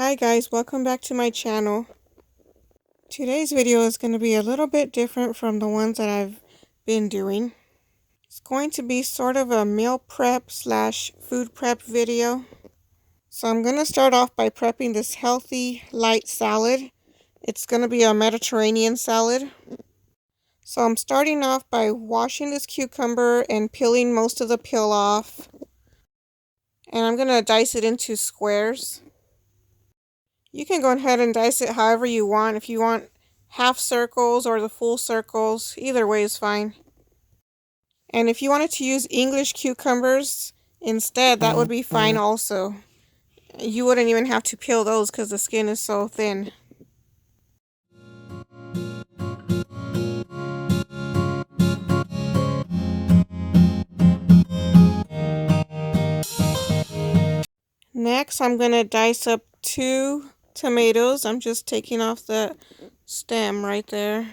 Hi guys, welcome back to my channel. Today's video is going to be a little bit different from the ones that I've been doing. It's going to be sort of a meal prep slash food prep video. So I'm going to start off by prepping this healthy light salad. It's going to be a Mediterranean salad. So I'm starting off by washing this cucumber and peeling most of the peel off. And I'm going to dice it into squares. You can go ahead and dice it however you want. If you want half circles or the full circles, either way is fine. And if you wanted to use English cucumbers instead, that would be fine also. You wouldn't even have to peel those because the skin is so thin. Next, I'm going to dice up 2 tomatoes. I'm just taking off the stem right there.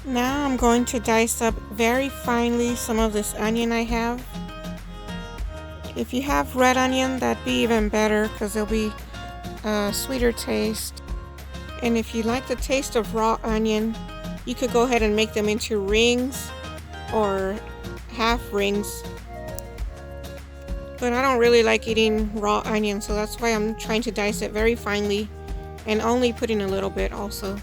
Now I'm going to dice up very finely some of this onion I have. If you have red onion, that'd be even better because it'll be a sweeter taste. And if you like the taste of raw onion, you could go ahead and make them into rings or half rings. But I don't really like eating raw onion, so that's why I'm trying to dice it very finely and only putting a little bit also.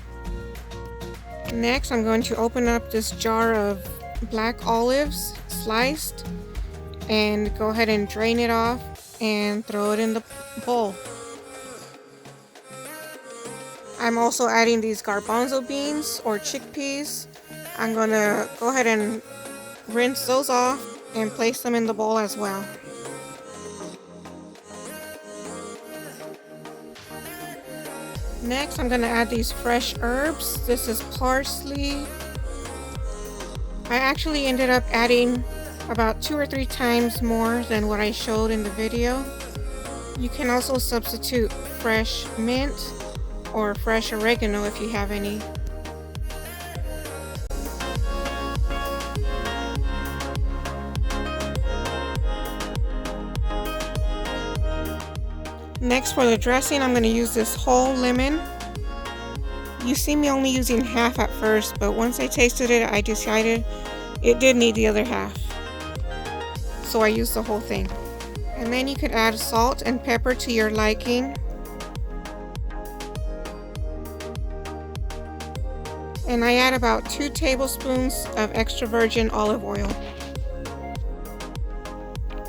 Next, I'm going to open up this jar of black olives sliced and go ahead and drain it off and throw it in the bowl. I'm also adding these garbanzo beans or chickpeas. I'm going to go ahead and rinse those off and place them in the bowl as well. Next, I'm going to add these fresh herbs. This is parsley. I actually ended up adding about 2 or 3 times more than what I showed in the video. You can also substitute fresh mint or fresh oregano if you have any. Next, for the dressing, I'm going to use this whole lemon. You see me only using half at first, but once I tasted it, I decided it did need the other half. So I used the whole thing. And then you could add salt and pepper to your liking. And I add about 2 tablespoons of extra virgin olive oil.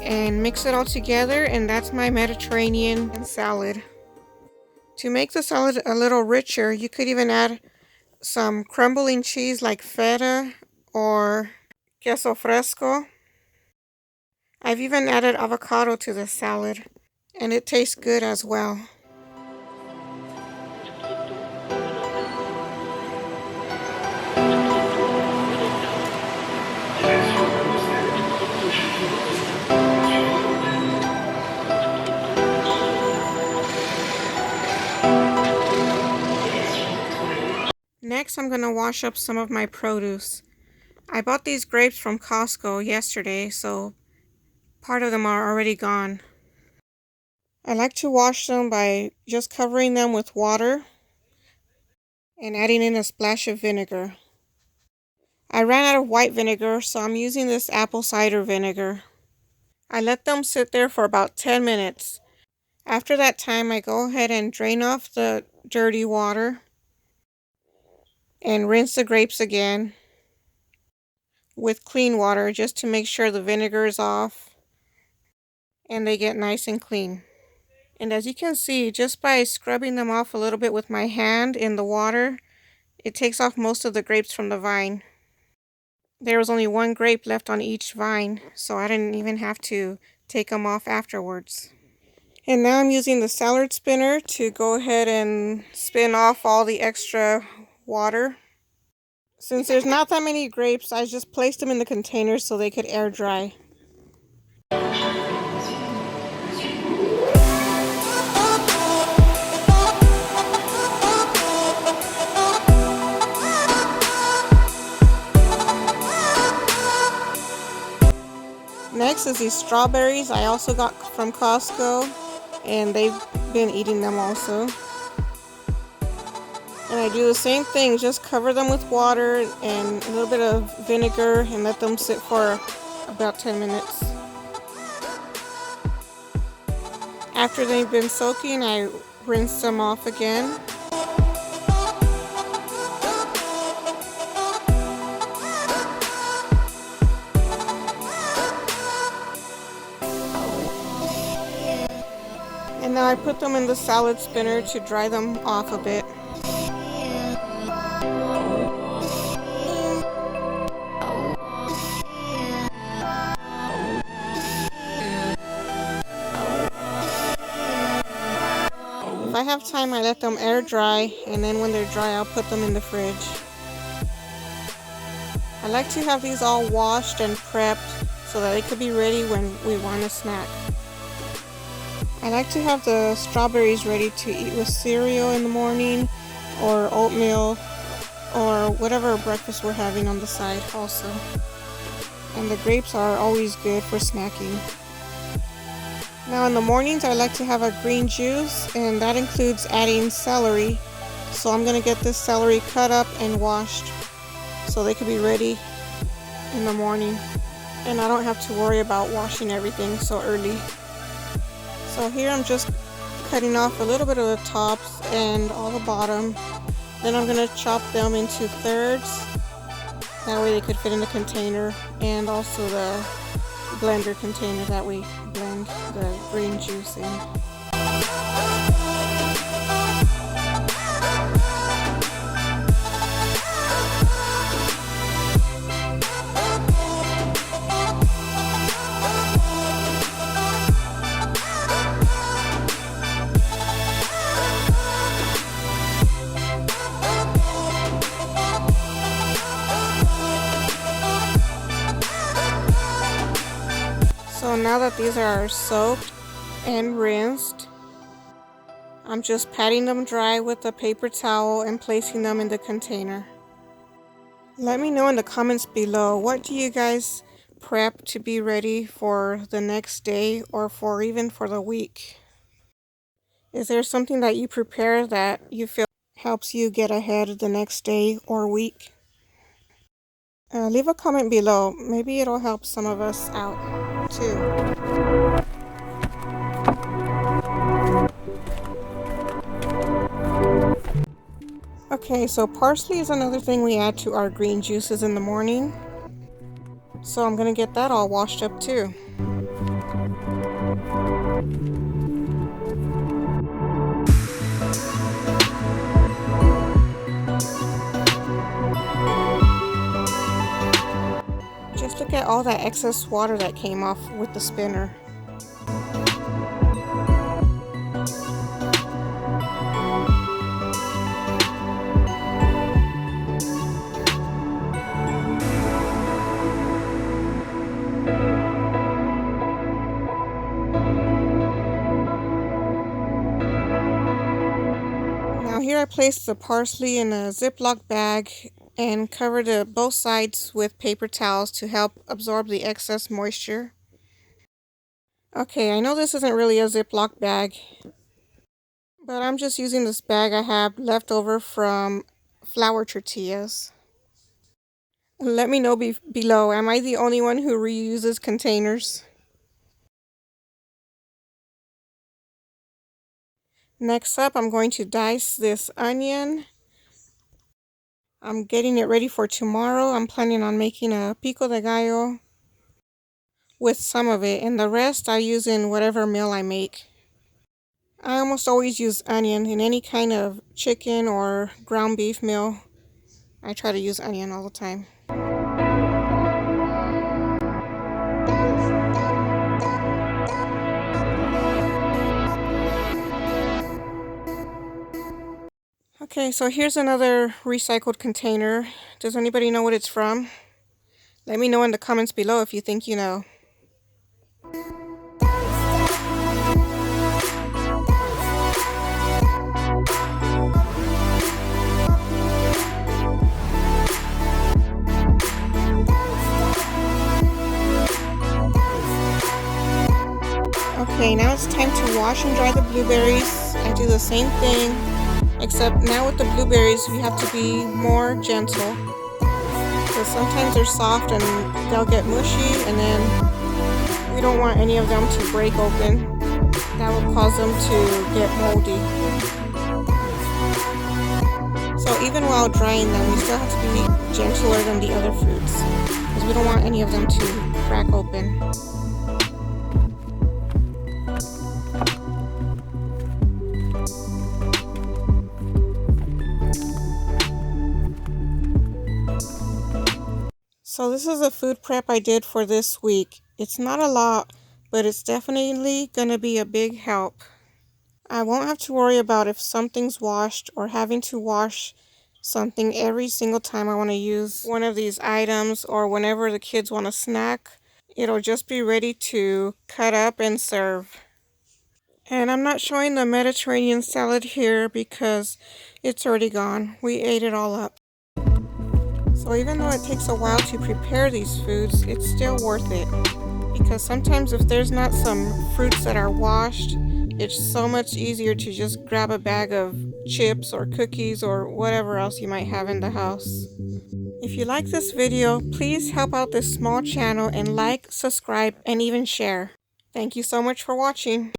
And mix it all together, and that's my Mediterranean salad. To make the salad a little richer, you could even add some crumbling cheese like feta or queso fresco. I've even added avocado to the salad, and it tastes good as well. Next, I'm going to wash up some of my produce. I bought these grapes from Costco yesterday, so part of them are already gone. I like to wash them by just covering them with water and adding in a splash of vinegar. I ran out of white vinegar, so I'm using this apple cider vinegar. I let them sit there for about 10 minutes. After that time, I go ahead and drain off the dirty water and rinse the grapes again with clean water just to make sure the vinegar is off and they get nice and clean. And as you can see, just by scrubbing them off a little bit with my hand in the water, it takes off most of the grapes from the vine. There was only 1 grape left on each vine, so I didn't even have to take them off afterwards. And now I'm using the salad spinner to go ahead and spin off all the extra water. Since there's not that many grapes, I just placed them in the containers so they could air dry. Next is these strawberries I also got from Costco, and they've been eating them also. And I do the same thing, just cover them with water and a little bit of vinegar and let them sit for about 10 minutes. After they've been soaking, I rinse them off again. And now I put them in the salad spinner to dry them off a bit. If I have time, I let them air dry, and then when they're dry, I'll put them in the fridge. I like to have these all washed and prepped so that they could be ready when we want a snack. I like to have the strawberries ready to eat with cereal in the morning, or oatmeal, or whatever breakfast we're having on the side also. And the grapes are always good for snacking. Now in the mornings I like to have a green juice, and that includes adding celery. So I'm going to get this celery cut up and washed so they could be ready in the morning. And I don't have to worry about washing everything so early. So here I'm just cutting off a little bit of the tops and all the bottom. Then I'm going to chop them into thirds. That way they could fit in the container, and also the blender container, that we blend the green juice in. So now that these are soaked and rinsed, I'm just patting them dry with a paper towel and placing them in the container. Let me know in the comments below, what do you guys prep to be ready for the next day or for even for the week? Is there something that you prepare that you feel helps you get ahead the next day or week? Leave a comment below. Maybe it'll help some of us out too. Okay, so parsley is another thing we add to our green juices in the morning. So I'm going to get that all washed up too. Just look at all that excess water that came off with the spinner. Now here I placed the parsley in a Ziploc bag and covered both sides with paper towels to help absorb the excess moisture. Okay, I know this isn't really a Ziploc bag, but I'm just using this bag I have left over from flour tortillas. Let me know below, am I the only one who reuses containers? Next up, I'm going to dice this onion. I'm getting it ready for tomorrow. I'm planning on making a pico de gallo with some of it, and the rest I use in whatever meal I make. I almost always use onion in any kind of chicken or ground beef meal. I try to use onion all the time. Okay, so here's another recycled container. Does anybody know what it's from? Let me know in the comments below if you think you know. Okay, now it's time to wash and dry the blueberries. I do the same thing, except now with the blueberries we have to be more gentle, because sometimes they're soft and they'll get mushy, and then we don't want any of them to break open. That will cause them to get moldy. So even while drying them, we still have to be gentler than the other fruits, because we don't want any of them to crack open. So this is a food prep I did for this week. It's not a lot, but it's definitely going to be a big help. I won't have to worry about if something's washed or having to wash something every single time I want to use one of these items, or whenever the kids want a snack. It'll just be ready to cut up and serve. And I'm not showing the Mediterranean salad here because it's already gone. We ate it all up. So even though it takes a while to prepare these foods, it's still worth it. Because sometimes if there's not some fruits that are washed, it's so much easier to just grab a bag of chips or cookies or whatever else you might have in the house. If you like this video, please help out this small channel and like, subscribe, and even share. Thank you so much for watching.